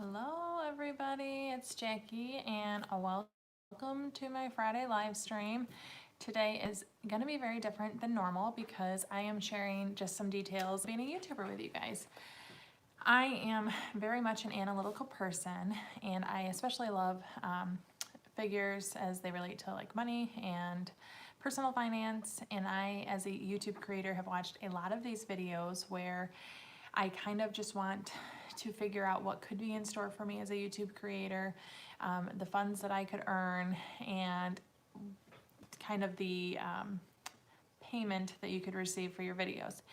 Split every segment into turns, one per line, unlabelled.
Hello everybody, it's Jackie and welcome to my Friday live stream. Today is going to be very different than normal because I am sharing just some details of being a YouTuber with you guys. I am very much an analytical person and I especially love figures as they relate to like money and personal finance, and I as a YouTube creator have watched a lot of these videos where I kind of just want to figure out what could be in store for me as a YouTube creator, the funds that I could earn, and kind of the payment that you could receive for your videos.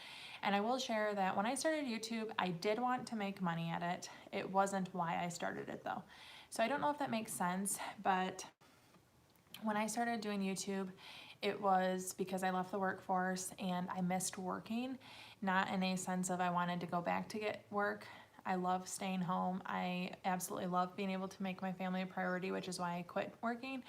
And I will share that when I started YouTube, I did want to make money at it. It wasn't why I started it though. So I don't know if that makes sense, but when I started doing YouTube, it was because I left the workforce and I missed working, not in a sense of I wanted to go back to get work. I love staying home. I absolutely love being able to make my family a priority, which is why I quit working.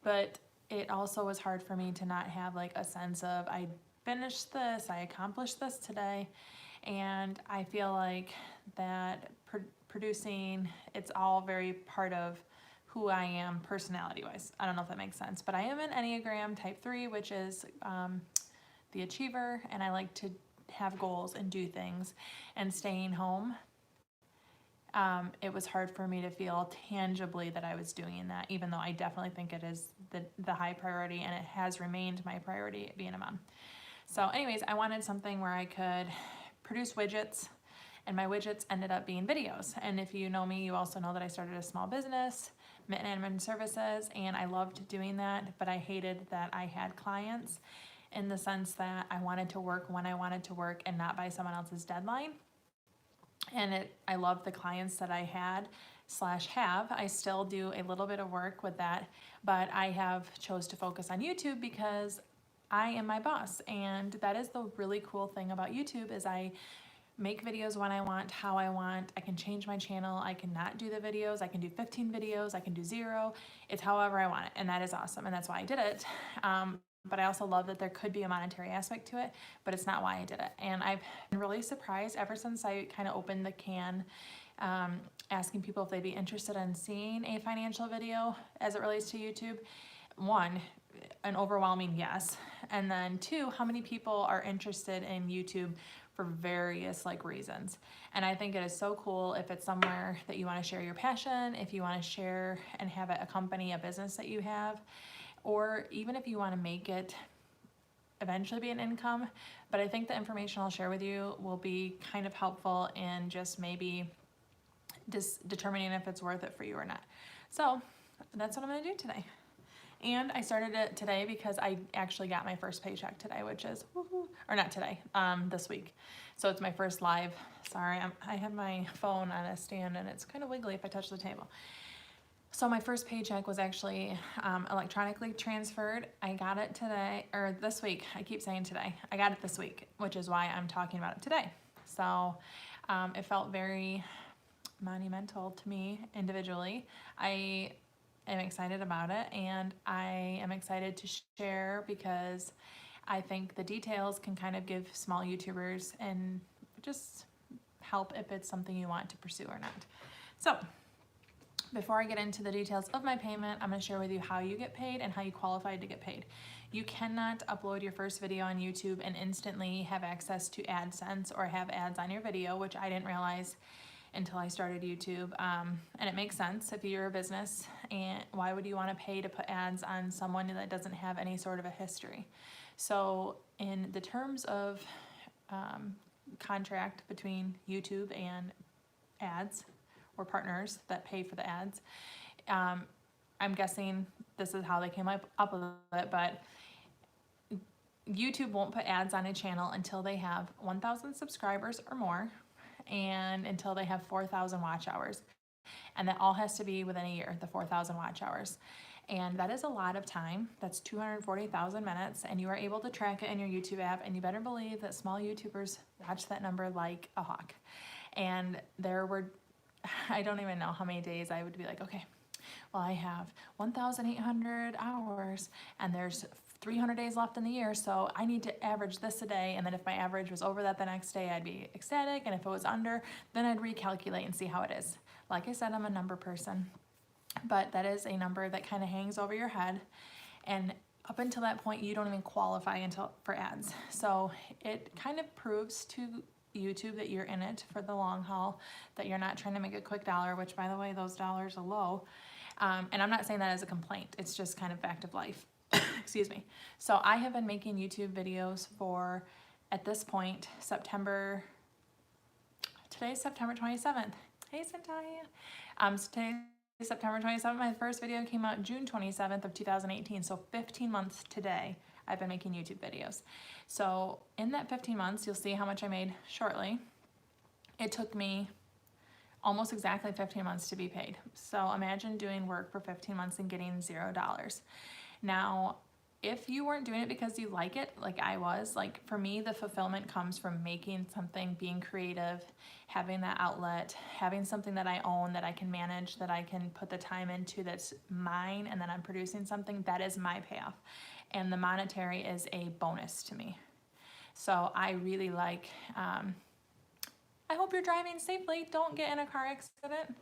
But it also was hard for me to not have like a sense of I finished this, I accomplished this today. And I feel like that producing, it's all very part of who I am personality-wise. I don't know if that makes sense, but I am an Enneagram type 3, which is the achiever, and I like to have goals and do things. And staying home, it was hard for me to feel tangibly that I was doing that, even though I definitely think it is the high priority, and it has remained my priority being a mom. So anyways, I wanted something where I could produce widgets, and my widgets ended up being videos. And if you know me, you also know that I started a small business, Mitten Admin Services, and I loved doing that, but I hated that I had clients in the sense that I wanted to work when I wanted to work and not by someone else's deadline. And I love the clients that I had / have. I still do a little bit of work with that, but I have chose to focus on YouTube because I am my boss. And that is the really cool thing about YouTube is I make videos when I want, how I want. I can change my channel. I can not do the videos. I can do 15 videos. I can do 0. It's however I want it. And that is awesome. And that's why I did it. But I also love that there could be a monetary aspect to it, but it's not why I did it. And I've been really surprised ever since I kind of opened the can, asking people if they'd be interested in seeing a financial video as it relates to YouTube. 1, an overwhelming yes. And then 2, how many people are interested in YouTube for various like reasons. And I think it is so cool if it's somewhere that you want to share your passion, if you want to share and have it accompany a business that you have, or even if you want to make it eventually be an income. But I think the information I'll share with you will be kind of helpful in just maybe determining if it's worth it for you or not. So that's what I'm going to do today. And I started it today because I actually got my first paycheck today, which is, or not today, this week. So it's my first live. Sorry, I have my phone on a stand and it's kind of wiggly if I touch the table. So my first paycheck was actually electronically transferred. I got it today, or this week. I keep saying today. I got it this week, which is why I'm talking about it today. So it felt very monumental to me individually. I am excited about it, and I am excited to share because I think the details can kind of give small YouTubers and just help if it's something you want to pursue or not. So before I get into the details of my payment, I'm going to share with you how you get paid and how you qualified to get paid. You cannot upload your first video on YouTube and instantly have access to AdSense or have ads on your video, which I didn't realize until I started YouTube. And it makes sense if you're a business, and why would you want to pay to put ads on someone that doesn't have any sort of a history? So in the terms of contract between YouTube and ads or partners that pay for the ads, I'm guessing this is how they came up with it, but YouTube won't put ads on a channel until they have 1,000 subscribers or more, and until they have 4,000 watch hours. And that all has to be within a year, the 4,000 watch hours. And that is a lot of time. That's 240,000 minutes, and you are able to track it in your YouTube app, and you better believe that small YouTubers watch that number like a hawk. And there were, I don't even know how many days I would be like, okay, well, I have 1,800 hours and there's 300 days left in the year, so I need to average this a day. And then if my average was over that the next day, I'd be ecstatic. And if it was under, then I'd recalculate and see how it is. Like I said, I'm a number person, but that is a number that kind of hangs over your head. And up until that point, you don't even qualify for ads. So it kind of proves to YouTube that you're in it for the long haul, that you're not trying to make a quick dollar, which by the way, those dollars are low. And I'm not saying that as a complaint. It's just kind of fact of life. Excuse me. So I have been making YouTube videos for, at this point, today's September 27th. Hey, Centaya. So today's September 27th. My first video came out June 27th of 2018. So 15 months today, I've been making YouTube videos. So in that 15 months, you'll see how much I made shortly. It took me almost exactly 15 months to be paid. So imagine doing work for 15 months and getting $0. Now, if you weren't doing it because you like it, like I was, like for me, the fulfillment comes from making something, being creative, having that outlet, having something that I own, that I can manage, that I can put the time into, that's mine, and then I'm producing something. That is my payoff. And the monetary is a bonus to me. So I really like, I hope you're driving safely. Don't get in a car accident.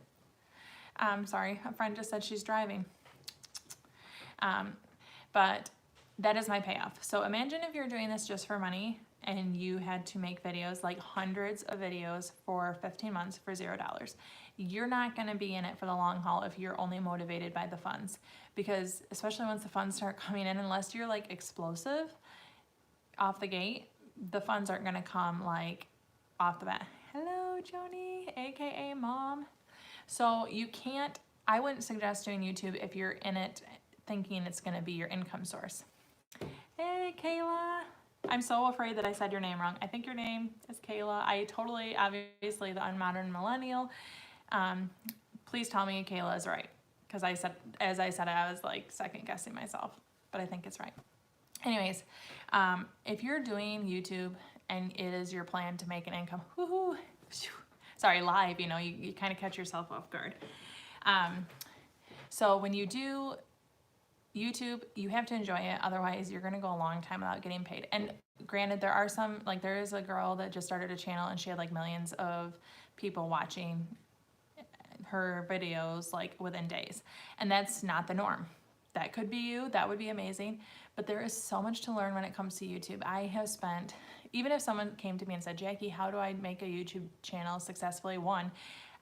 Sorry, a friend just said she's driving. But that is my payoff. So imagine if you're doing this just for money and you had to make videos, like hundreds of videos for 15 months for $0. You're not gonna be in it for the long haul if you're only motivated by the funds. Because especially once the funds start coming in, unless you're like explosive off the gate, the funds aren't gonna come like off the bat. Hello, Joni, AKA mom. So you can't, I wouldn't suggest doing YouTube if you're in it thinking it's gonna be your income source. Hey, Kayla. I'm so afraid that I said your name wrong. I think your name is Kayla. I totally, obviously the unmodern millennial. Please tell me Kayla is right. Because as I said, I was like second guessing myself, but I think it's right. Anyways, if you're doing YouTube and it is your plan to make an income, sorry, live, you know, you kind of catch yourself off guard. So when you do YouTube, you have to enjoy it. Otherwise, you're going to go a long time without getting paid. And granted, there are some, like there is a girl that just started a channel and she had like millions of people watching her videos like within days. And that's not the norm. That could be you. That would be amazing. But there is so much to learn when it comes to YouTube. I have spent, even if someone came to me and said, Jackie, how do I make a YouTube channel successfully? One,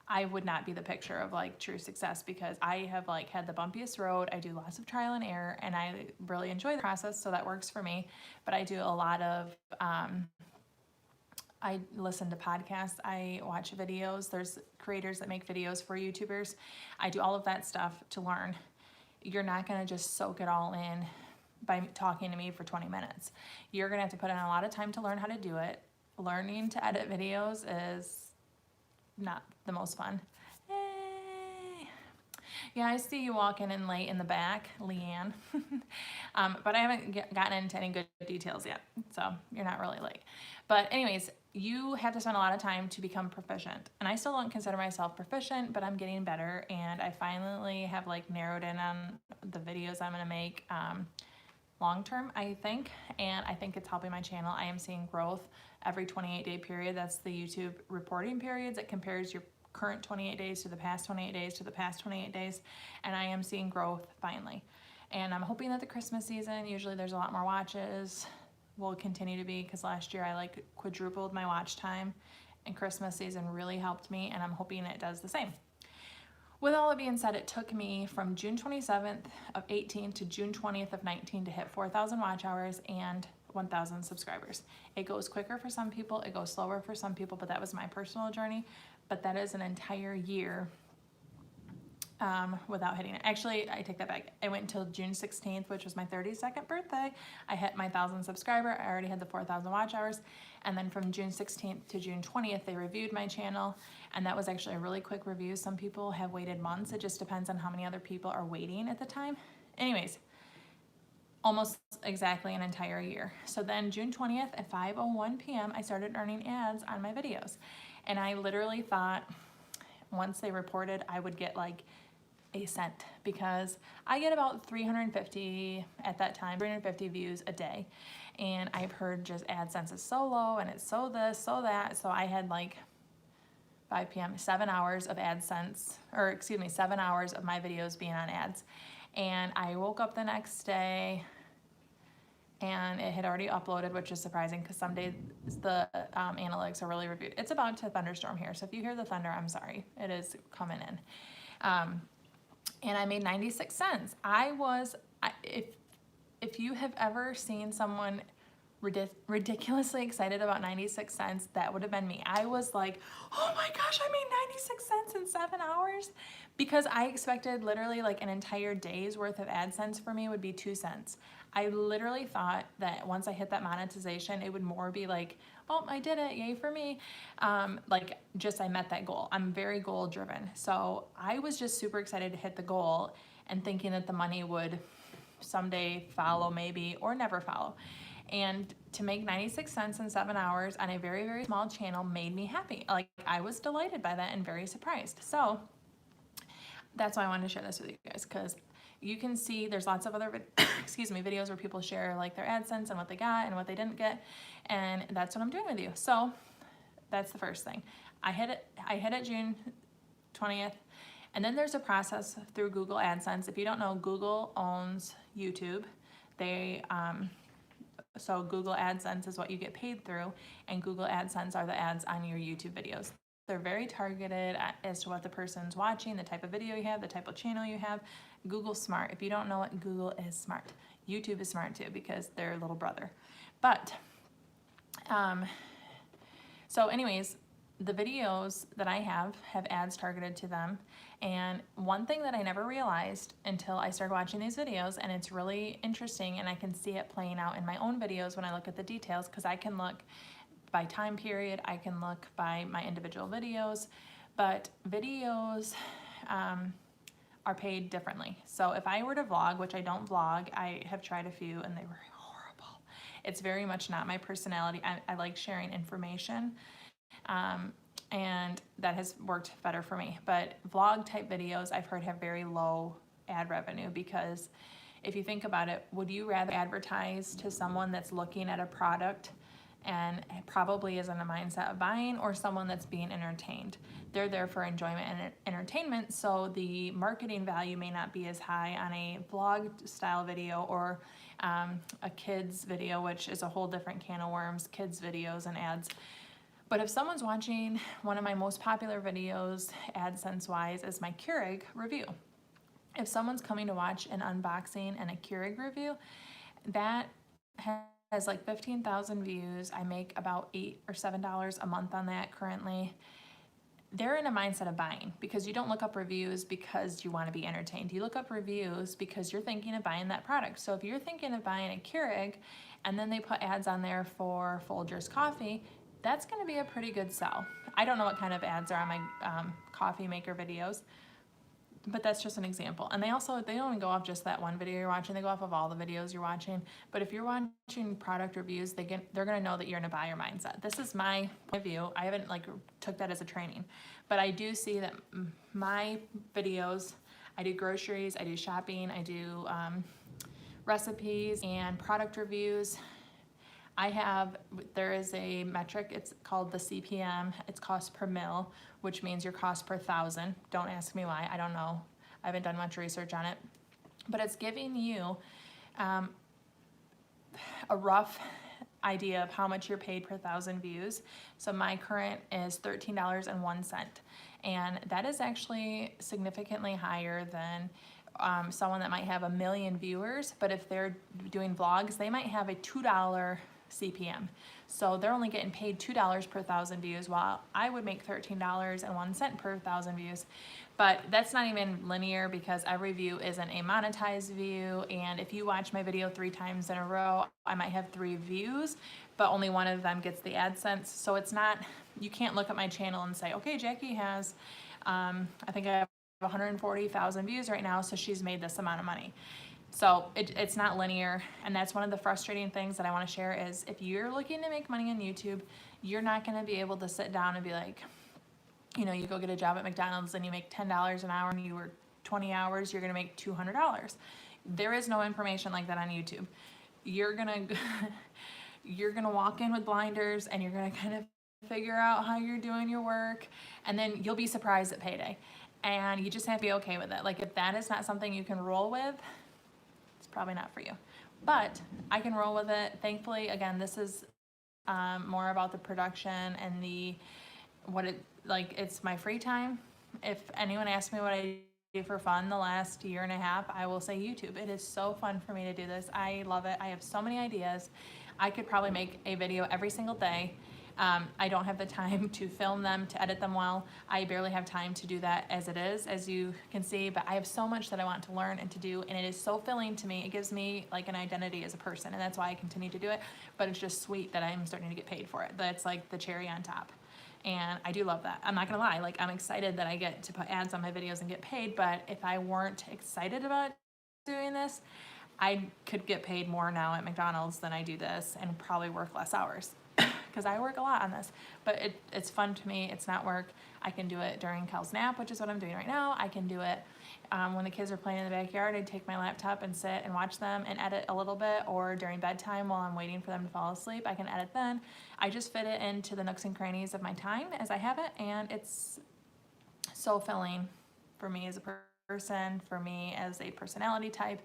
I would not be the picture of like true success because I have like had the bumpiest road. I do lots of trial and error and I really enjoy the process. So that works for me. But I do a lot of, I listen to podcasts. I watch videos. There's creators that make videos for YouTubers. I do all of that stuff to learn. You're not going to just soak it all in by talking to me for 20 minutes. You're going to have to put in a lot of time to learn how to do it. Learning to edit videos is not the most fun. Hey. Yeah, I see you walking in late in the back, Leanne. But I haven't gotten into any good details yet, so you're not really late. But anyways, you have to spend a lot of time to become proficient. And I still don't consider myself proficient, but I'm getting better. And I finally have like narrowed in on the videos I'm gonna make long term, I think. And I think it's helping my channel. I am seeing growth every 28-day period. That's the YouTube reporting periods. It compares your current 28 days to the past 28 days to the past 28 days. And I am seeing growth finally. And I'm hoping that the Christmas season, usually there's a lot more watches, will continue to be, because last year I like quadrupled my watch time and Christmas season really helped me, and I'm hoping it does the same. With all that being said, it took me from June 27th of 18 to June 20th of 19 to hit 4,000 watch hours and 1,000 subscribers. It goes quicker for some people, it goes slower for some people, but that was my personal journey. But that is an entire year without hitting it. Actually, I take that back. I went until June 16th, which was my 32nd birthday. I hit my 1,000 subscriber. I already had the 4,000 watch hours. And then from June 16th to June 20th, they reviewed my channel. And that was actually a really quick review. Some people have waited months. It just depends on how many other people are waiting at the time. Anyways, almost exactly an entire year. So then June 20th at 5:01 p.m., I started earning ads on my videos. And I literally thought once they reported, I would get like a cent, because I get about 350 at that time, 350 views a day. And I've heard just AdSense is so low and it's so this, so that. So I had like 5 p.m., 7 hours of AdSense, or excuse me, 7 hours of my videos being on ads. And I woke up the next day and it had already uploaded, which is surprising because some days the analytics are really reviewed. It's about to thunderstorm here, so if you hear the thunder, I'm sorry. It is coming in. And I made 96 cents. If you have ever seen someone ridiculously excited about 96 cents, that would have been me. I was like, oh my gosh, I made 96 cents in 7 hours, because I expected literally like an entire day's worth of AdSense for me would be 2 cents. I literally thought that once I hit that monetization, it would more be like, oh, I did it, yay for me. Like just I met that goal. I'm very goal driven. So I was just super excited to hit the goal and thinking that the money would someday follow maybe, or never follow. And to make 96 cents in 7 hours on a very, very small channel made me happy. Like I was delighted by that and very surprised. So that's why I wanted to share this with you guys, because you can see there's lots of other videos where people share like their AdSense and what they got and what they didn't get, and that's what I'm doing with you. So that's the first thing. I hit it June 20th, and then there's a process through Google AdSense. If you don't know, Google owns YouTube. So Google AdSense is what you get paid through, and Google AdSense are the ads on your YouTube videos. They're very targeted as to what the person's watching, the type of video you have, the type of channel you have. Google's smart. If you don't know it, Google is smart. YouTube is smart too, because they're a little brother. But, so anyways, the videos that I have ads targeted to them. And one thing that I never realized until I started watching these videos, and it's really interesting, and I can see it playing out in my own videos when I look at the details, because I can look by time period, I can look by my individual videos, but videos are paid differently. So if I were to vlog, which I don't vlog, I have tried a few and they were horrible. It's very much not my personality. I like sharing information, and that has worked better for me. But vlog type videos I've heard have very low ad revenue, because if you think about it, would you rather advertise to someone that's looking at a product and probably is in a mindset of buying, or someone that's being entertained? They're there for enjoyment and entertainment, so the marketing value may not be as high on a vlog style video or a kids video, which is a whole different can of worms, kids videos and ads. But if someone's watching one of my most popular videos, AdSense wise, is my Keurig review. If someone's coming to watch an unboxing and a Keurig review, that has like 15,000 views. I make about $8 or $7 a month on that currently. They're in a mindset of buying, because you don't look up reviews because you want to be entertained. You look up reviews because you're thinking of buying that product. So if you're thinking of buying a Keurig and then they put ads on there for Folgers coffee, that's going to be a pretty good sell. I don't know what kind of ads are on my coffee maker videos, but that's just an example. And they don't even go off just that one video you're watching, they go off of all the videos you're watching. But if you're watching product reviews, they're gonna know that you're in a buyer mindset. This is my point of view. I haven't took that as a training, but I do see that my videos, I do groceries, I do shopping, I do recipes and product reviews. There is a metric, it's called the CPM, it's cost per mil, which means your cost per 1,000. Don't ask me why, I don't know. I haven't done much research on it. But it's giving you a rough idea of how much you're paid per 1,000 views. So my current is $13.01. And that is actually significantly higher than someone that might have 1 million viewers. But if they're doing vlogs, they might have a $2 CPM. So they're only getting paid $2 per 1,000 views, while I would make $13.01 per 1,000 views. But that's not even linear, because every view isn't a monetized view. And if you watch my video 3 times in a row, I might have 3 views, but only one of them gets the AdSense. So it's not, you can't look at my channel and say, okay, Jackie has, I think I have 140,000 views right now, so she's made this amount of money. So it's not linear, and that's one of the frustrating things that I want to share is if you're looking to make money on YouTube, you're not going to be able to sit down and be like, you go get a job at McDonald's and you make $10 an hour and you work 20 hours, you're going to make $200. There is no information like that on YouTube. You're going to walk in with blinders, and you're going to kind of figure out how you're doing your work, and then you'll be surprised at payday. And you just have to be okay with it. Like, if that is not something you can roll with, it's probably not for you. But I can roll with it. Thankfully, again, this is more about the production and it's my free time. If anyone asks me what I do for fun the last year and a half, I will say YouTube. It is so fun for me to do this. I love it. I have so many ideas. I could probably make a video every single day. I don't have the time to film them, to edit them well. I barely have time to do that as it is, as you can see, but I have so much that I want to learn and to do, and it is so filling to me. It gives me like an identity as a person, and that's why I continue to do it, but it's just sweet that I'm starting to get paid for it. That's like the cherry on top. And I do love that. I'm not gonna lie, like, I'm excited that I get to put ads on my videos and get paid, but if I weren't excited about doing this, I could get paid more now at McDonald's than I do this and probably work less hours. Because I work a lot on this, but it's fun to me. It's not work. I can do it during Cal's nap, which is what I'm doing right now. I can do it when the kids are playing in the backyard. I take my laptop and sit and watch them and edit a little bit, or during bedtime while I'm waiting for them to fall asleep, I can edit then. I just fit it into the nooks and crannies of my time as I have it, and it's so filling for me as a person, for me as a personality type.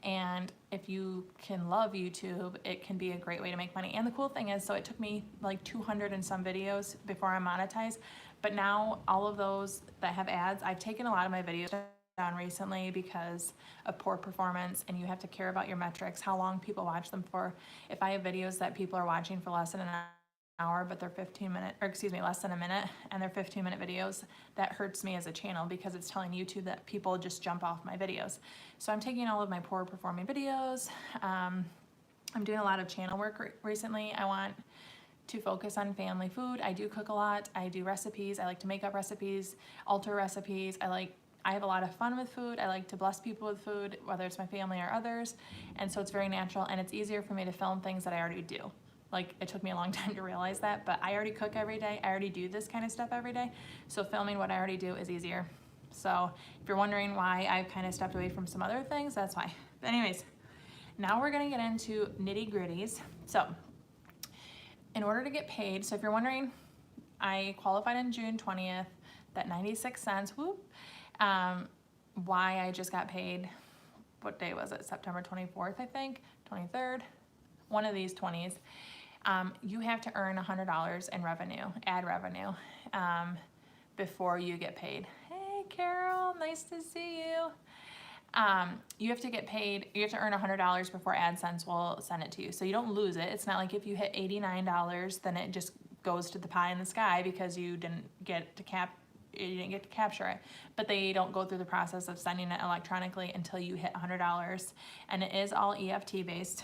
And if you can love YouTube, it can be a great way to make money. And the cool thing is, so it took me like 200 and some videos before I monetized, but now all of those that have ads, I've taken a lot of my videos down recently because of poor performance, and you have to care about your metrics, how long people watch them for. If I have videos that people are watching for less than an hour, but they're 15 minute, or excuse me, less than a minute, and they're 15-minute videos, that hurts me as a channel because it's telling YouTube that people just jump off my videos. So I'm taking all of my poor performing videos. I'm doing a lot of channel work recently. I want to focus on family food. I do cook a lot. I do recipes. I like to make up recipes, alter recipes. I have a lot of fun with food. I like to bless people with food, whether it's my family or others. And so it's very natural, and it's easier for me to film things that I already do. Like, it took me a long time to realize that, but I already cook every day. I already do this kind of stuff every day. So filming what I already do is easier. So if you're wondering why I've kind of stepped away from some other things, that's why. But anyways, now we're gonna get into nitty gritties. So in order to get paid, so if you're wondering, I qualified on June 20th, that 96 cents, whoop, why I just got paid, what day was it? September 24th, I think, 23rd, one of these 20s. You have to earn $100 in revenue, ad revenue, before you get paid. Hey, Carol, nice to see you. You have to get paid, you have to earn $100 before AdSense will send it to you. So you don't lose it. It's not like if you hit $89, then it just goes to the pie in the sky because you didn't get to capture it. But they don't go through the process of sending it electronically until you hit $100. And it is all EFT based.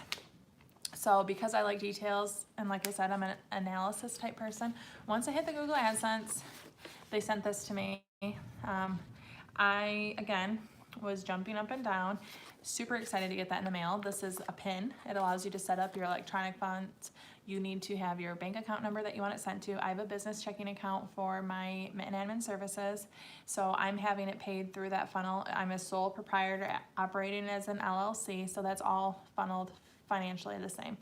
So because I like details, and like I said, I'm an analysis type person, once I hit the Google AdSense, they sent this to me. I, again, was jumping up and down, super excited to get that in the mail. This is a PIN. It allows you to set up your electronic funds. You need to have your bank account number that you want it sent to. I have a business checking account for my mitten admin services, so I'm having it paid through that funnel. I'm a sole proprietor operating as an LLC, so that's all funneled financially the same.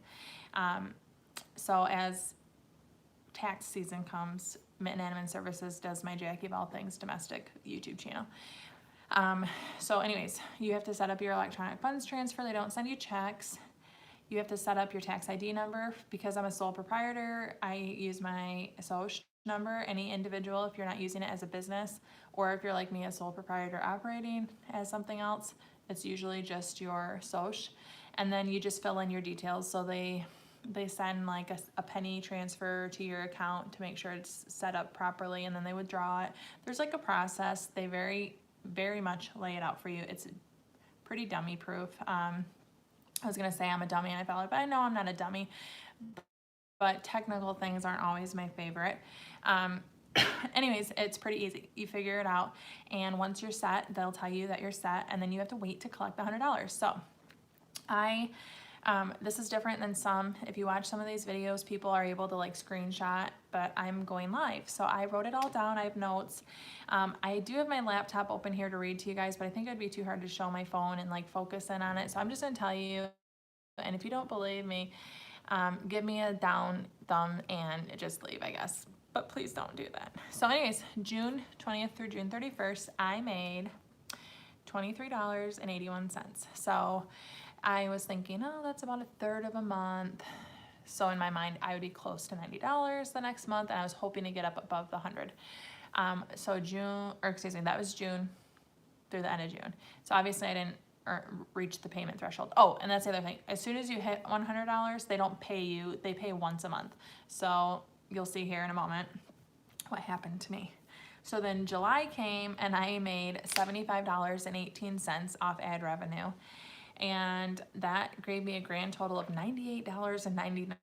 So as tax season comes, Mitten Admin Services does my Jackie of all things domestic YouTube channel. So anyways, you have to set up your electronic funds transfer. They don't send you checks. You have to set up your tax ID number. Because I'm a sole proprietor, I use my SOCH number. Any individual, if you're not using it as a business, or if you're like me, a sole proprietor operating as something else, it's usually just your SOCH. And then you just fill in your details. So they send like a penny transfer to your account to make sure it's set up properly, and then they withdraw it. There's like a process. They very much lay it out for you. It's pretty dummy proof. I was gonna say I'm a dummy and I felt it, but I know I'm not a dummy. But technical things aren't always my favorite. Anyways, it's pretty easy. You figure it out, and once you're set, they'll tell you that you're set, and then you have to wait to collect the $100. So this is different than some. If you watch some of these videos, people are able to like screenshot, but I'm going live. So I wrote it all down. I have notes. I do have my laptop open here to read to you guys, but I think it'd be too hard to show my phone and like focus in on it. So I'm just gonna tell you, and if you don't believe me, give me a down thumb and just leave, I guess. But please don't do that. So anyways, June 20th through June 31st, I made $23.81. So I was thinking, oh, that's about a third of a month. So in my mind, I would be close to $90 the next month, and I was hoping to get up above the 100. So that was June through the end of June. So obviously I didn't reach the payment threshold. Oh, and that's the other thing. As soon as you hit $100, they don't pay you. They pay once a month. So you'll see here in a moment what happened to me. So then July came and I made $75.18 off ad revenue. And that gave me a grand total of $98.99,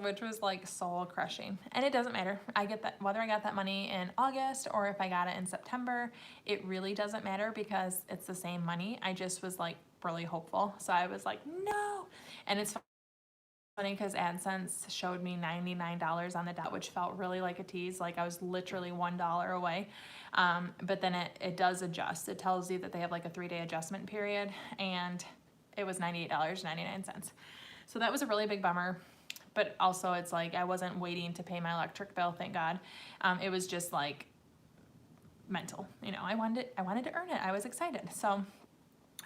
which was like soul crushing. And it doesn't matter. I get that whether I got that money in August or if I got it in September, it really doesn't matter because it's the same money. I just was like really hopeful. So I was like, no. And it's funny because AdSense showed me $99 on the dot, which felt really like a tease. Like I was literally $1 away. But then it does adjust. It tells you that they have like a 3-day adjustment period, and it was $98.99. So that was a really big bummer. But also it's like I wasn't waiting to pay my electric bill, thank God. It was just like mental. You know, I wanted to earn it. I was excited. So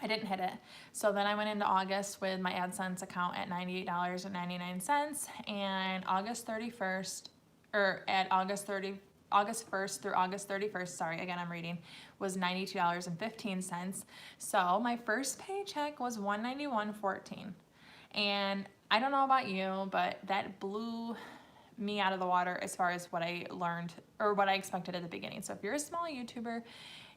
I didn't hit it. So then I went into August with my AdSense account at $98.99, and August 1st through August 31st, sorry, again, I'm reading, was $92.15. So my first paycheck was $191.14. And I don't know about you, but that blew me out of the water as far as what I learned or what I expected at the beginning. So if you're a small YouTuber,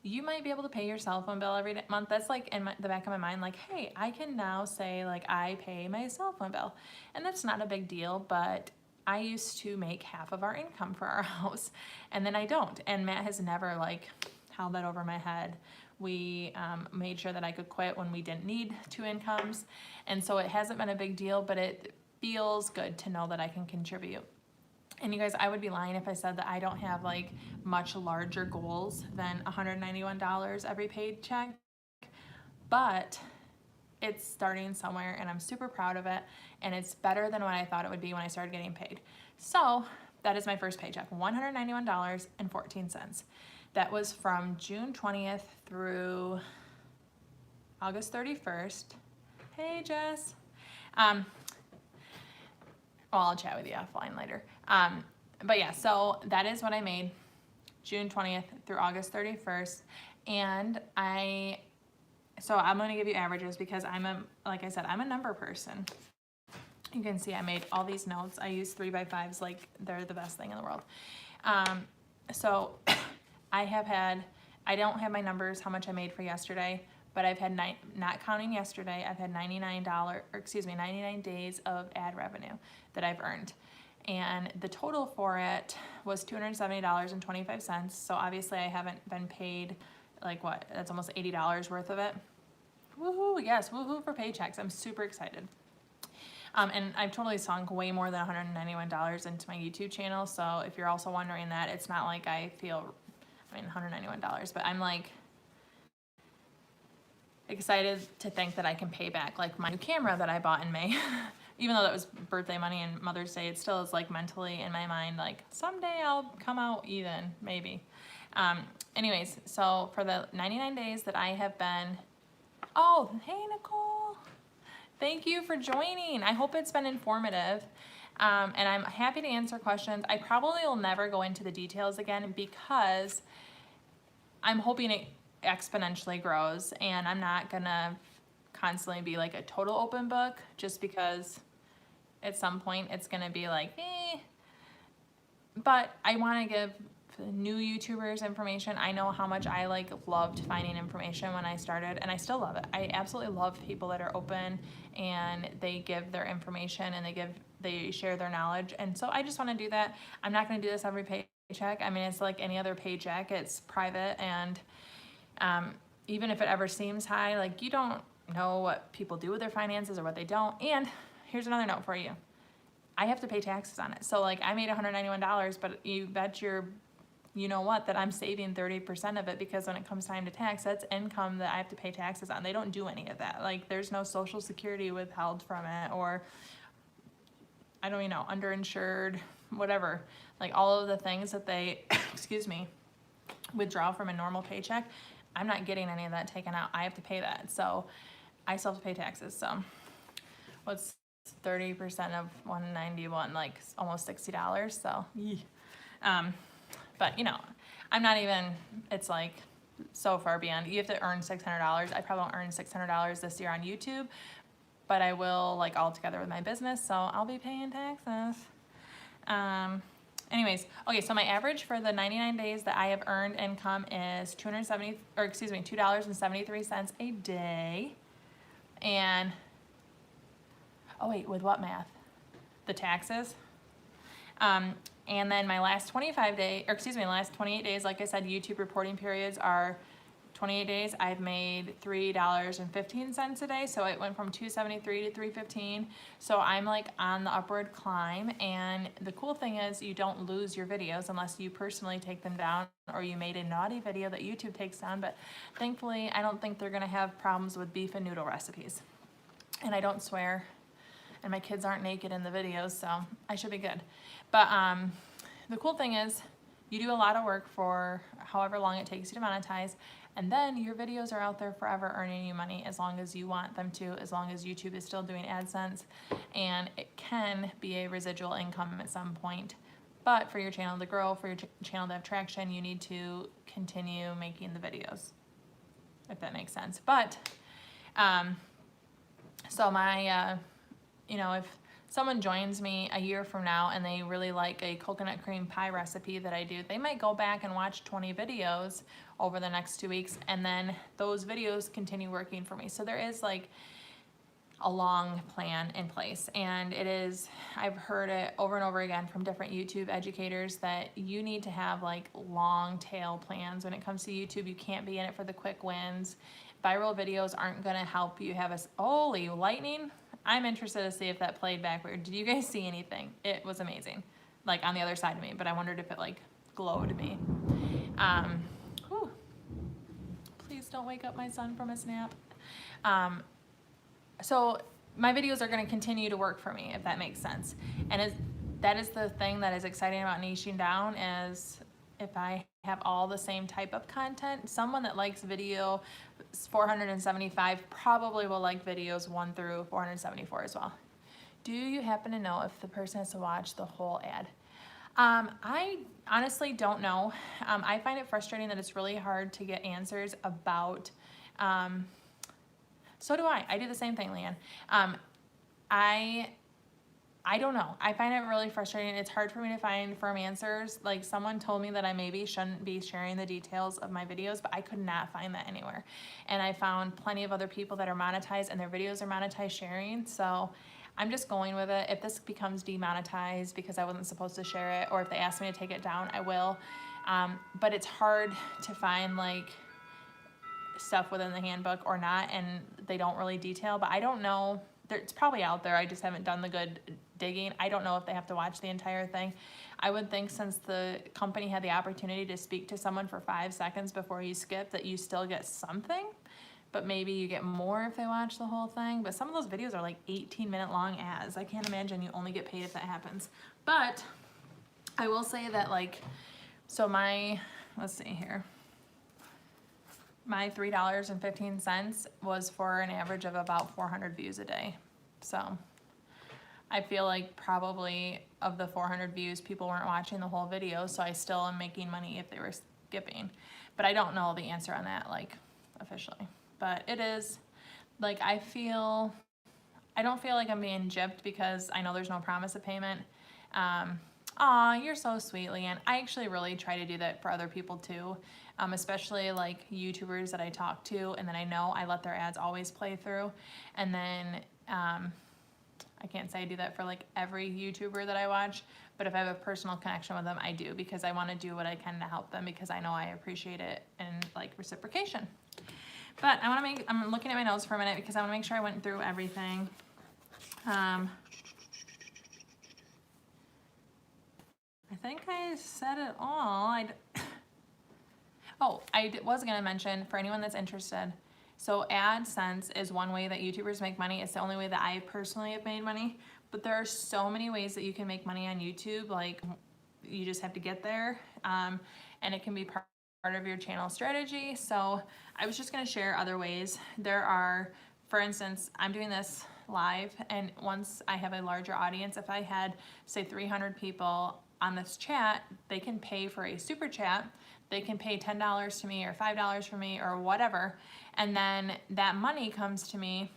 you might be able to pay your cell phone bill every month. That's like in the back of my mind, like, hey, I can now say like I pay my cell phone bill. And that's not a big deal, but I used to make half of our income for our house, and then I don't. And Matt has never like held that over my head. We made sure that I could quit when we didn't need 2 incomes. And so it hasn't been a big deal, but it feels good to know that I can contribute. And you guys, I would be lying if I said that I don't have like much larger goals than $191 every paycheck, but it's starting somewhere and I'm super proud of it, and it's better than what I thought it would be when I started getting paid. So that is my first paycheck, $191.14. That was from June 20th through August 31st. Hey, Jess. Well, I'll chat with you offline later. But yeah, so that is what I made June 20th through August 31st. And so I'm going to give you averages because like I said, I'm a number person. You can see I made all these notes. I use 3x5s like they're the best thing in the world. So I don't have my numbers, how much I made for yesterday, but I've had, not counting yesterday, I've had 99 days of ad revenue that I've earned. And the total for it was $270.25. So obviously I haven't been paid like what, that's almost $80 worth of it. Woohoo, yes, woohoo for paychecks. I'm super excited. And I've totally sunk way more than $191 into my YouTube channel. So if you're also wondering that, it's not like I feel, $191, but I'm like excited to think that I can pay back like my new camera that I bought in May. Even though that was birthday money and Mother's Day, it still is like mentally in my mind, like someday I'll come out even, maybe. Anyways, so for the 99 days that I have been, oh, hey Nicole, thank you for joining. I hope it's been informative. And I'm happy to answer questions. I probably will never go into the details again because I'm hoping it exponentially grows, and I'm not gonna constantly be like a total open book just because at some point it's gonna be like, but I want to give new YouTubers information. I know how much I like loved finding information when I started, and I still love it. I absolutely love people that are open and they give their information and they share their knowledge. And so I just want to do that. I'm not going to do this every paycheck. I mean, it's like any other paycheck. It's private, and even if it ever seems high, like you don't know what people do with their finances or what they don't. And here's another note for you. I have to pay taxes on it. So like I made $191, but you bet you know what, that I'm saving 30% of it, because when it comes time to tax, that's income that I have to pay taxes on. They don't do any of that. Like there's no Social Security withheld from it, or I don't even know, underinsured, whatever, like all of the things that they, excuse me, withdraw from a normal paycheck, I'm not getting any of that taken out. I have to pay that. So I still have to pay taxes. So what's 30% of 191, like almost $60. So, but you know, I'm not even, it's like so far beyond. You have to earn $600. I probably won't earn $600 this year on YouTube, but I will like all together with my business. So I'll be paying taxes. Anyways, okay, so my average for the 99 days that I have earned income is $2.73 a day. And, oh wait, with what math? The taxes. And then my last 25 days, or excuse me, last 28 days, like I said, YouTube reporting periods are 28 days. I've made $3.15 a day. So it went from $2.73 to $3.15. So I'm like on the upward climb. And the cool thing is you don't lose your videos unless you personally take them down or you made a naughty video that YouTube takes down. But thankfully, I don't think they're gonna have problems with beef and noodle recipes. And I don't swear. And my kids aren't naked in the videos, so I should be good. But the cool thing is you do a lot of work for however long it takes you to monetize, and then your videos are out there forever earning you money as long as you want them to, as long as YouTube is still doing AdSense, and it can be a residual income at some point. But for your channel to grow, for your channel to have traction, you need to continue making the videos, if that makes sense. But, so my, you know, if someone joins me a year from now and they really like a coconut cream pie recipe that I do, they might go back and watch 20 videos over the next 2 weeks, and then those videos continue working for me. So there is like a long plan in place, and it is, I've heard it over and over again from different YouTube educators that you need to have like long tail plans when it comes to YouTube. You can't be in it for the quick wins. Viral videos aren't gonna help you have a, holy lightning. I'm interested to see if that played back weird. Did you guys see anything? It was amazing. Like on the other side of me, but I wondered if it like glowed me. Whew. Please don't wake up my son from a nap. So my videos are gonna continue to work for me, if that makes sense. And that is the thing that is exciting about niching down, is if I have all the same type of content, someone that likes video 475 probably will like videos 1 through 474 as well. Do you happen to know if the person has to watch the whole ad? I honestly don't know. I find it frustrating that it's really hard to get answers about, so do I. I do the same thing, Leanne. I don't know. I find it really frustrating. It's hard for me to find firm answers. Like someone told me that I maybe shouldn't be sharing the details of my videos, but I could not find that anywhere. And I found plenty of other people that are monetized and their videos are monetized sharing. So I'm just going with it. If this becomes demonetized because I wasn't supposed to share it, or if they ask me to take it down, I will. But it's hard to find like stuff within the handbook or not, and they don't really detail, but I don't know. It's probably out there. I just haven't done the good digging. I don't know if they have to watch the entire thing. I would think since the company had the opportunity to speak to someone for 5 seconds before you skip, that you still get something, but maybe you get more if they watch the whole thing. But some of those videos are like 18-minute long ads. I can't imagine you only get paid if that happens. But I will say that like, so let's see here. My $3.15 was for an average of about 400 views a day. So I feel like probably of the 400 views, people weren't watching the whole video, so I still am making money if they were skipping. But I don't know the answer on that, like, officially. But it is, like, I don't feel like I'm being gypped because I know there's no promise of payment. Aw, you're so sweet, Leanne. I actually really try to do that for other people too, especially like YouTubers that I talk to and then I know I let their ads always play through. And then I can't say I do that for like every YouTuber that I watch, but if I have a personal connection with them, I do, because I want to do what I can to help them, because I know I appreciate it and like reciprocation. But I'm looking at my notes for a minute because I want to make sure I went through everything. I think I said it all. I was going to mention, for anyone that's interested, so AdSense is one way that YouTubers make money. It's the only way that I personally have made money. but there are so many ways that you can make money on YouTube. Like, you just have to get there, and it can be part of your channel strategy. So I was just going to share other ways. There are, for instance, I'm doing this live, and once I have a larger audience, if I had, say, 300 people on this chat, they can pay for a super chat. They can pay $10 to me or $5 for me or whatever, and then that money comes to me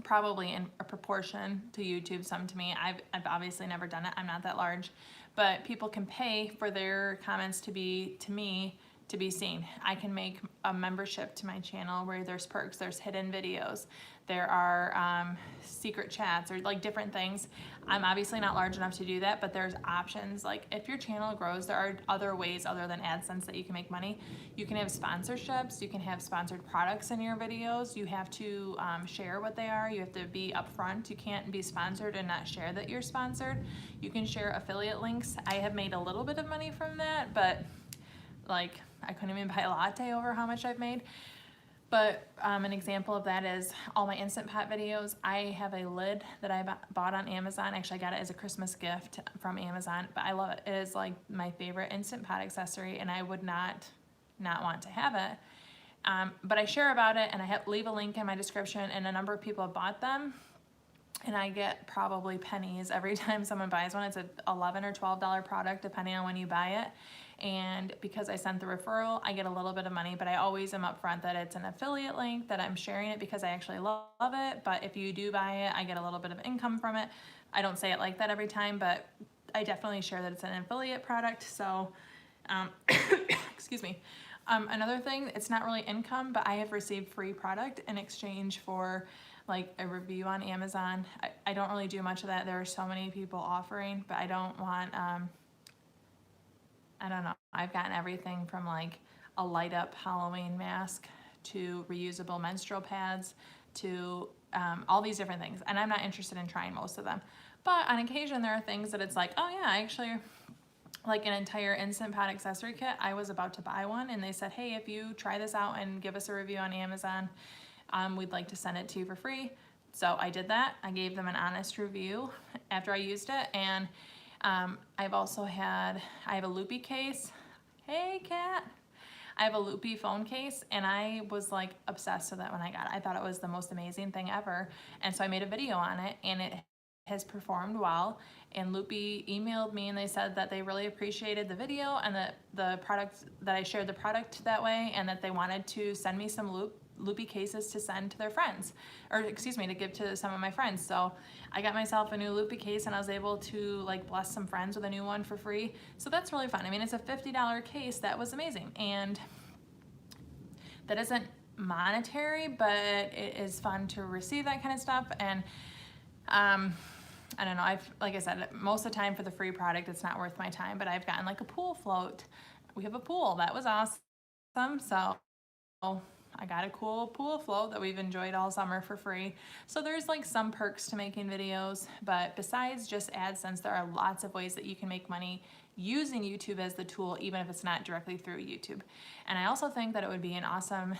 probably in a proportion to YouTube, some to me. I've obviously never done it. I'm not that large, but people can pay for their comments to be, to me, to be seen. I can make a membership to my channel where there's perks, there's hidden videos, there are secret chats, or like different things. I'm obviously not large enough to do that, but there's options. Like, if your channel grows, there are other ways other than AdSense that you can make money. You can have sponsorships, you can have sponsored products in your videos. You have to share what they are. You have to be upfront. You can't be sponsored and not share that you're sponsored. You can share affiliate links. I have made a little bit of money from that, but like, I couldn't even buy a latte over how much I've made. But an example of that is all my Instant Pot videos. I have a lid that I bought on Amazon. Actually, I got it as a Christmas gift from Amazon, but I love it. It is like my favorite Instant Pot accessory, and I would not want to have it. But I share about it, and I leave a link in my description, and a number of people have bought them. And I get probably pennies every time someone buys one. It's a $11 or $12 product depending on when you buy it. And because I sent the referral, I get a little bit of money, but I always am upfront that it's an affiliate link, that I'm sharing it because I actually love it. But if you do buy it, I get a little bit of income from it. I don't say it like that every time, but I definitely share that it's an affiliate product. So, excuse me. Another thing, it's not really income, but I have received free product in exchange for like a review on Amazon. I don't really do much of that. There are so many people offering, but I don't want, I don't know. I've gotten everything from like a light up Halloween mask to reusable menstrual pads to all these different things. And I'm not interested in trying most of them. But on occasion, there are things that it's like, oh yeah, actually, like an entire Instant Pot accessory kit. I was about to buy one, and they said, hey, if you try this out and give us a review on Amazon, we'd like to send it to you for free. So I did that. I gave them an honest review after I used it. And I've also I have a loopy case. Hey, cat. I have a loopy phone case, and I was like obsessed with it when I got it. I thought it was the most amazing thing ever. And so I made a video on it, and it has performed well. And Loopy emailed me, and they said that they really appreciated the video, and that the product, that I shared the product that way, and that they wanted to send me some loopy cases to send to their friends, or excuse me, to give to some of my friends. So I got myself a new loopy case, and I was able to like bless some friends with a new one for free. So that's really fun. I mean, it's a $50 case. That was amazing. And that isn't monetary, but it is fun to receive that kind of stuff. And I don't know, like I said, most of the time for the free product, it's not worth my time, but I've gotten like a pool float. We have a pool. That was awesome. So I got a cool pool float that we've enjoyed all summer for free. So there's like some perks to making videos, but besides just AdSense, there are lots of ways that you can make money using YouTube as the tool, even if it's not directly through YouTube. And I also think that it would be an awesome,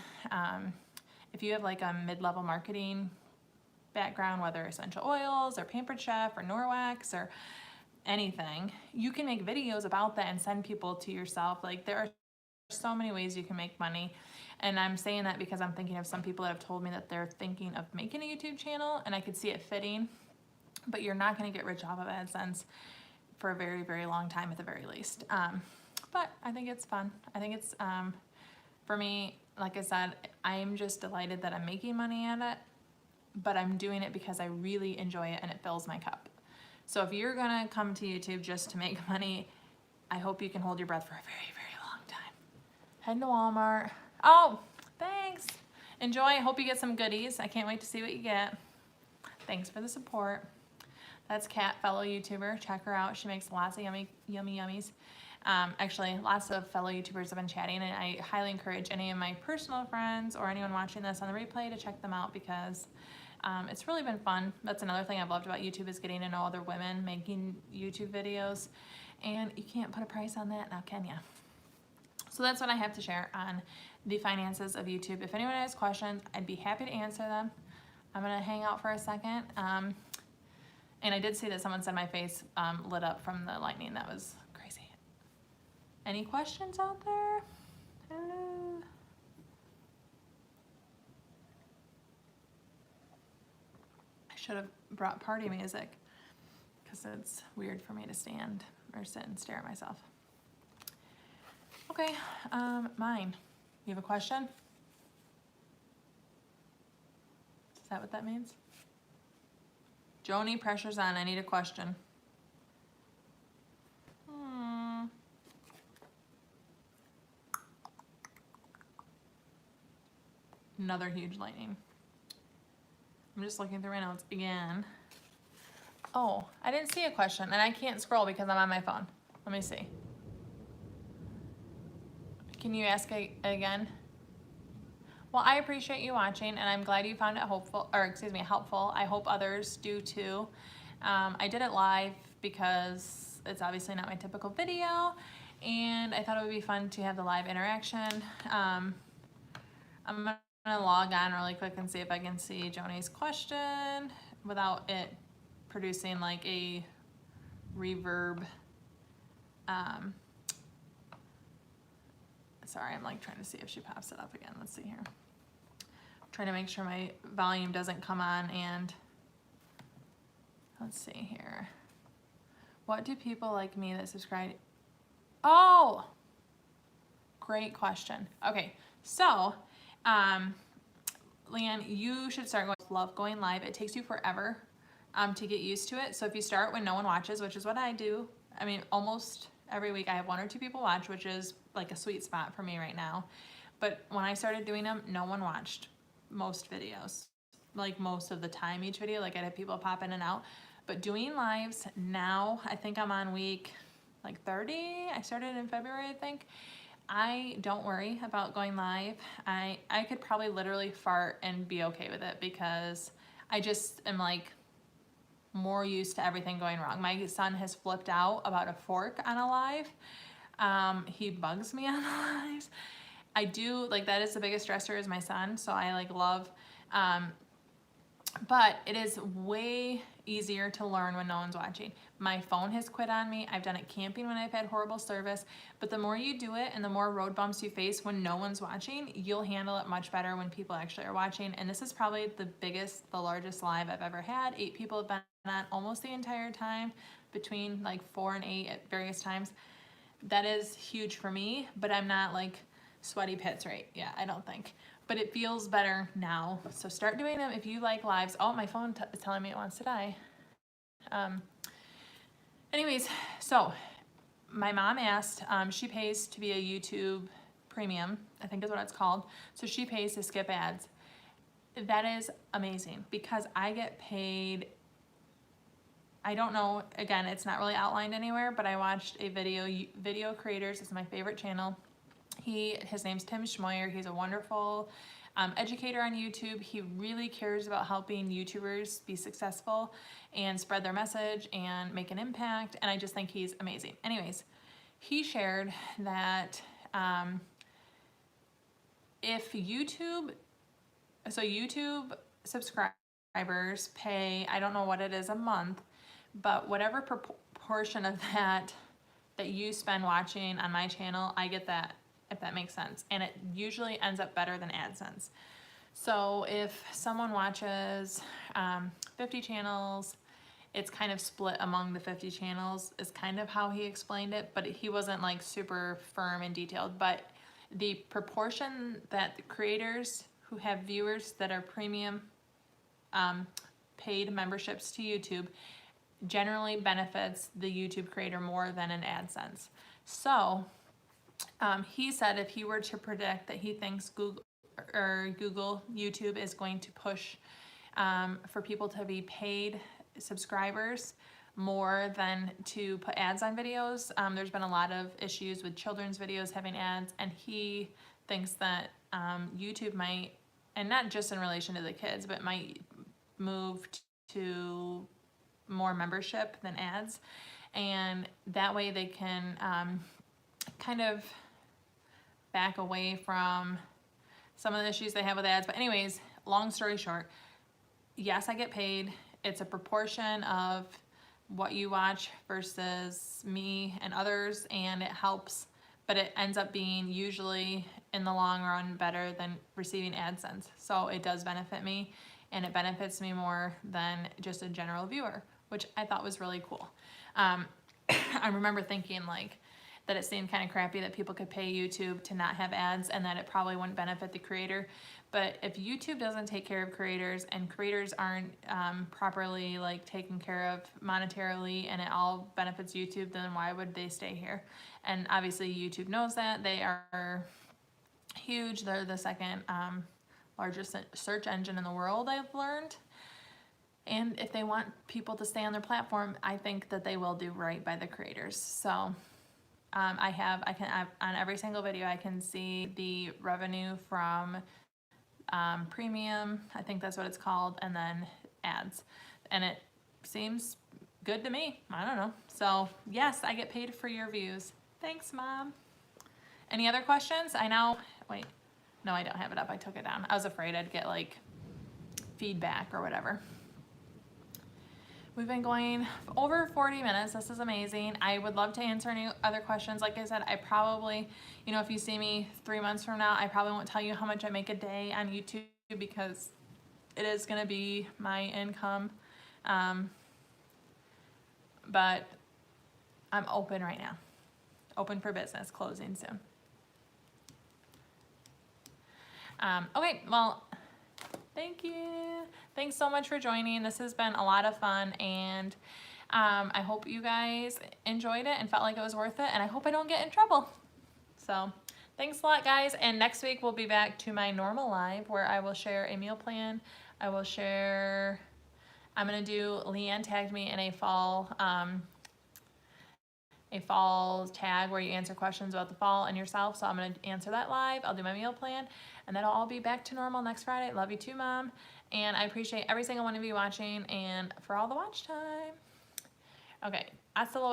if you have like a mid-level marketing background, whether essential oils or Pampered Chef or Norwax or anything, you can make videos about that and send people to yourself. Like, there are so many ways you can make money. And I'm saying that because I'm thinking of some people that have told me that they're thinking of making a YouTube channel, and I could see it fitting, but you're not going to get rich off of AdSense for a very, very long time at the very least. But I think it's fun. I think it's, for me, like I said, I'm just delighted that I'm making money at it, but I'm doing it because I really enjoy it and it fills my cup. So if you're gonna come to YouTube just to make money, I hope you can hold your breath for a very, very long time. Head to Walmart. Oh, thanks. Enjoy. I hope you get some goodies. I can't wait to see what you get. Thanks for the support. That's Kat, fellow YouTuber. Check her out. She makes lots of yummy yummies. Actually, lots of fellow YouTubers have been chatting, and I highly encourage any of my personal friends or anyone watching this on the replay to check them out, because it's really been fun. That's another thing I've loved about YouTube, is getting to know other women making YouTube videos, and you can't put a price on that now, can ya? So that's what I have to share on the finances of YouTube. If anyone has questions, I'd be happy to answer them. I'm gonna hang out for a second. And I did see that someone said my face lit up from the lightning. That was crazy. Any questions out there? Hello. I should have brought party music because it's weird for me to stand or sit and stare at myself. Okay, mine. You have a question? Is that what that means? Joni, pressure's on. I need a question. Another huge lightning. I'm just looking through my notes again. Oh, I didn't see a question, and I can't scroll because I'm on my phone. Let me see. Can you ask again? Well, I appreciate you watching, and I'm glad you found it helpful. I hope others do too. I did it live because it's obviously not my typical video, and I thought it would be fun to have the live interaction. I'm gonna log on really quick and see if I can see Joni's question without it producing like a reverb. Sorry, I'm like trying to see if she pops it up again. Let's see here. I'm trying to make sure my volume doesn't come on, and let's see here. What do people like me that subscribe? Oh, great question. Okay, so Leanne, you should start going. Love going live. It takes you forever to get used to it. So if you start when no one watches, which is what I do, I mean, almost every week I have 1 or 2 people watch, which is like a sweet spot for me right now. But when I started doing them, no one watched most videos, like most of the time each video. Like I'd have people pop in and out. But doing lives now, I think I'm on week like 30. I started in February, I think. I don't worry about going live. I could probably literally fart and be okay with it because I just am like more used to everything going wrong. My son has flipped out about a fork on a live. He bugs me on the lives. I do, like, that is the biggest stressor is my son, so I like love, but it is way easier to learn when no one's watching. My phone has quit on me. I've done it camping when I've had horrible service, but the more you do it and the more road bumps you face when no one's watching, you'll handle it much better when people actually are watching. And this is probably the largest live I've ever had. 8 people have been on almost the entire time, between like 4 and 8 at various times. That is huge for me, but I'm not like sweaty pits right yet, I don't think. But it feels better now. So start doing them if you like lives. Oh, my phone is telling me it wants to die. Anyways, so my mom asked, she pays to be a YouTube premium, I think is what it's called. So she pays to skip ads. That is amazing because I get paid, I don't know, again, it's not really outlined anywhere, but I watched a Video Creators, it's my favorite channel. His name's Tim Schmoyer. He's a wonderful educator on YouTube. He really cares about helping YouTubers be successful and spread their message and make an impact, and I just think he's amazing. Anyways, he shared that if YouTube subscribers pay, I don't know what it is a month, but whatever proportion of that you spend watching on my channel, I get that, if that makes sense. And it usually ends up better than AdSense. So if someone watches 50 channels, it's kind of split among the 50 channels is kind of how he explained it, but he wasn't like super firm and detailed. But the proportion that the creators who have viewers that are premium paid memberships to YouTube generally benefits the YouTube creator more than an AdSense. So he said if he were to predict that he thinks Google YouTube is going to push for people to be paid subscribers more than to put ads on videos. There's been a lot of issues with children's videos having ads, and he thinks that YouTube might, and not just in relation to the kids, but might move to more membership than ads, and that way they can kind of back away from some of the issues they have with ads. But anyways, long story short, yes, I get paid. it's a proportion of what you watch versus me and others, and it helps, but it ends up being usually in the long run better than receiving AdSense. So it does benefit me, and it benefits me more than just a general viewer, which I thought was really cool. I remember thinking like that it seemed kind of crappy that people could pay YouTube to not have ads and that it probably wouldn't benefit the creator. But if YouTube doesn't take care of creators and creators aren't properly like taken care of monetarily, and it all benefits YouTube, then why would they stay here? And obviously YouTube knows that. They are huge. They're the second largest search engine in the world, I've learned. And if they want people to stay on their platform, I think that they will do right by the creators. So on every single video, I can see the revenue from premium, I think that's what it's called, and then ads. And it seems good to me. I don't know. So yes, I get paid for your views. Thanks, Mom. Any other questions? Wait, no, I don't have it up. I took it down. I was afraid I'd get like feedback or whatever. We've been going over 40 minutes. This is amazing. I would love to answer any other questions. Like I said, I probably, if you see me 3 months from now, I probably won't tell you how much I make a day on YouTube because it is going to be my income. But I'm open right now. Open for business, closing soon. Okay, well, thank you. Thanks so much for joining. This has been a lot of fun, and I hope you guys enjoyed it and felt like it was worth it, and I hope I don't get in trouble. So thanks a lot, guys, and next week we'll be back to my normal live where I will share a meal plan. I'm going to do, Leanne tagged me in a fall tag where you answer questions about the fall and yourself, so I'm going to answer that live. I'll do my meal plan, and then I'll all be back to normal next Friday. Love you too, Mom, and I appreciate every single one of you watching and for all the watch time. Okay, hasta luego.